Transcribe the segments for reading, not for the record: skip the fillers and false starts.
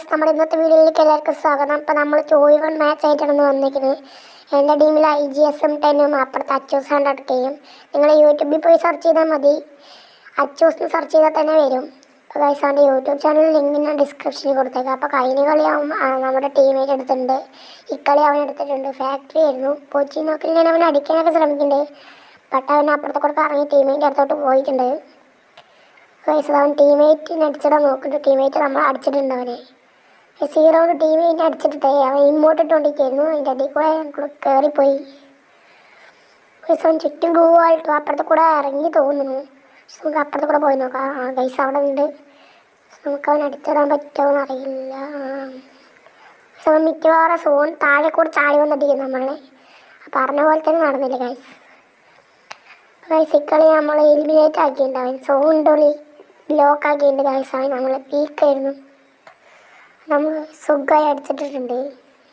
നമ്മുടെ ഇന്നത്തെ വീഡിയോയിലേക്ക് എല്ലാവർക്കും സ്വാഗതം. അപ്പോൾ നമ്മൾ 2v1 മാച്ച് ആയിട്ടാണ് വന്നിരിക്കുന്നത്. എൻ്റെ ടീമിൽ IGSM 10ഉം അപ്പുറത്ത് അച്ചൂസ് 100Kയും. നിങ്ങൾ യൂട്യൂബിൽ പോയി സെർച്ച് ചെയ്താൽ മതി, അച്ചൂസ് സെർച്ച് ചെയ്താൽ തന്നെ വരും. അപ്പോൾ ഗൈസ് അവൻ്റെ യൂട്യൂബ് ചാനൽ ലിങ്ക് ഞാൻ ഡിസ്ക്രിപ്ഷനിൽ കൊടുത്തേക്കാം. അപ്പോൾ കഴിഞ്ഞ കളി നമ്മുടെ ടീമേറ്റ് എടുത്തിട്ടുണ്ട്, ഇക്കളി അവൻ എടുത്തിട്ടുണ്ട്. ഫാക്ടറി ആയിരുന്നു. കൊച്ചി നോക്കിൽ ഞാൻ അവനെ അടിക്കാനൊക്കെ ശ്രമിക്കുന്നുണ്ട്, ബട്ട് അവൻ അപ്പുറത്തെ കൂടെ കറങ്ങി ടീമേറ്റ് അടുത്തോട്ട് പോയിട്ടുണ്ട്. ഗൈസ് അവൻ ടീമേറ്റിനെ അടിച്ചിടാൻ നോക്കുന്നുണ്ട്. ടീമേറ്റ് നമ്മൾ അടിച്ചിട്ടുണ്ട് അവനെ. സീറോട് ടീമേറ്റിനെ അടിച്ചിട്ടേ അവൻ ഇങ്ങോട്ടിട്ടുകൊണ്ടിരിക്കുകയായിരുന്നു. അതിൻ്റെ അടിയിൽ കൂടെ കയറിപ്പോയി. ഗൈസ് അവൻ ചുറ്റും ബ്ലൂ ആയിട്ടു അപ്പുറത്തെ കൂടെ ഇറങ്ങി തോന്നുന്നു. നമുക്ക് അപ്പുറത്തെ കൂടെ പോയി നോക്കാം. ഗൈസ് അവിടെ ഉണ്ട്. നമുക്ക് അവൻ അടിച്ചിടാൻ പറ്റുമോയെന്ന് അറിയില്ല. അവൻ മിക്കവാറും സോൺ താഴെ കൂടെ ചാടി വന്നിട്ടിരിക്കുന്നു നമ്മളെ. പറഞ്ഞ പോലെ തന്നെ നടന്നില്ല ഗൈസ്. ഇക്കളി നമ്മൾ എലിമിനേറ്റ് ആക്കിയിട്ടുണ്ട്. അവൻ സോണ്ടൊളി ലോക്ക് ആക്കിയിട്ടുണ്ട് ഗൈസ്. അവൻ നമ്മൾ പീക്കായിരുന്നു, നമ്മൾ സുഖമായി അടിച്ചിട്ടിട്ടുണ്ട്,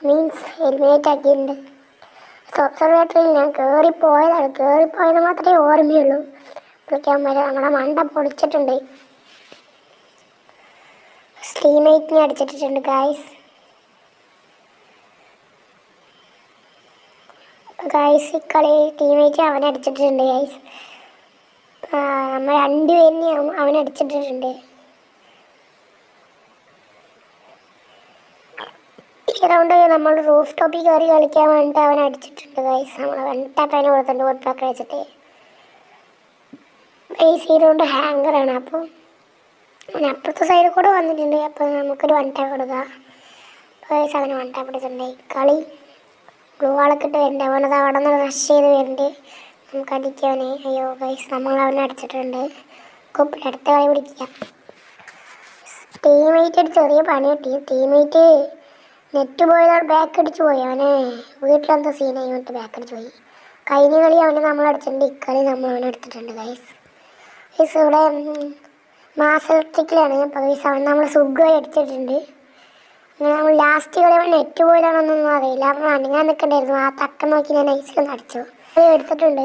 മീൻസ് എലിമിനേറ്റ് ആക്കിയിട്ടുണ്ട്. ഒബ്സർവേറ്ററിയിൽ ഞാൻ കയറിപ്പോയത് മാത്രമേ ഓർമ്മയുള്ളൂ. വിളിക്കാൻ വരെ നമ്മുടെ മണ്ട പൊളിച്ചിട്ടുണ്ട്. ടീമേറ്റിനെ അടിച്ചിട്ടിട്ടുണ്ട് ഗൈസ്. ഈ കളി ടീമേറ്റ് അവനെ അടിച്ചിട്ടുണ്ട് ഗൈസ്. നമ്മൾ രണ്ടുപേരെയും അവനടിച്ചിട്ടിട്ടുണ്ട്. ഈ റൗണ്ട് നമ്മൾ റൂഫ് ടോപ്പിൽ കയറി കളിക്കാൻ വേണ്ടിയിട്ട് അവൻ അടിച്ചിട്ടുണ്ട് ഗൈസ്. നമ്മൾ വൺ ടാപ്പ് അതിന് കൊടുത്തിട്ടുണ്ട് വോട്ട് പാക്ക് വെച്ചിട്ട്. ഗൈസ് ഈ റൗണ്ട് ഹാങ്കറാണ്. അപ്പോൾ അവൻ അപ്പുറത്തെ സൈഡിൽ കൂടെ വന്നിട്ടുണ്ട്. അപ്പോൾ നമുക്കൊരു വൺ ടാപ്പ് കൊടുക്കാം. ഗൈസ് അവന് വൺ ടാപ്പ് എടുത്തിട്ടുണ്ട്. ഈ കളി ബ്ലൂ വാളൊക്കെ ഇട്ട് വരുന്നുണ്ട്. അവനത് അവിടെ നിന്ന് റഷ് ചെയ്ത് വരുന്നുണ്ട്. നമുക്ക് അടിക്കാവനെ. അയ്യോ ഗൈസ് നമ്മൾ അവനെ അടിച്ചിട്ടുണ്ട്. കുപ്പിൽ അടുത്ത കളി പിടിക്കുക. ടീമേറ്റ് ഒരു ചെറിയ പണി കിട്ടി. ടീമേറ്റ് നെറ്റ് പോയതാണ്, ബാക്ക് അടിച്ച് പോയി. അവനെ വീട്ടിലെന്തോ സീനായി വന്നിട്ട് ബാക്ക് അടിച്ച് പോയി. കഴിഞ്ഞ കളി അവനെ നമ്മൾ അടിച്ചിട്ടുണ്ട്, ഇക്കളി നമ്മൾ അവനെ എടുത്തിട്ടുണ്ട് ഗൈസ്. ഗൈസ് ഇവിടെ മാസത്തിലാണ്. അപ്പോൾ ഗൈസ് അവൻ നമ്മൾ സുഖമായി അടിച്ചിട്ടുണ്ട്. അങ്ങനെ നമ്മൾ ലാസ്റ്റ് കളി അവൻ നെറ്റ് പോയതാണെന്നൊന്നും അറിയില്ല. അപ്പോൾ അനങ്ങാൻ നിൽക്കണ്ടായിരുന്നു. ആ തക്കം നോക്കി ഞാൻ ഐസിലൊന്ന് അടിച്ചു. എടുത്തിട്ടുണ്ട്.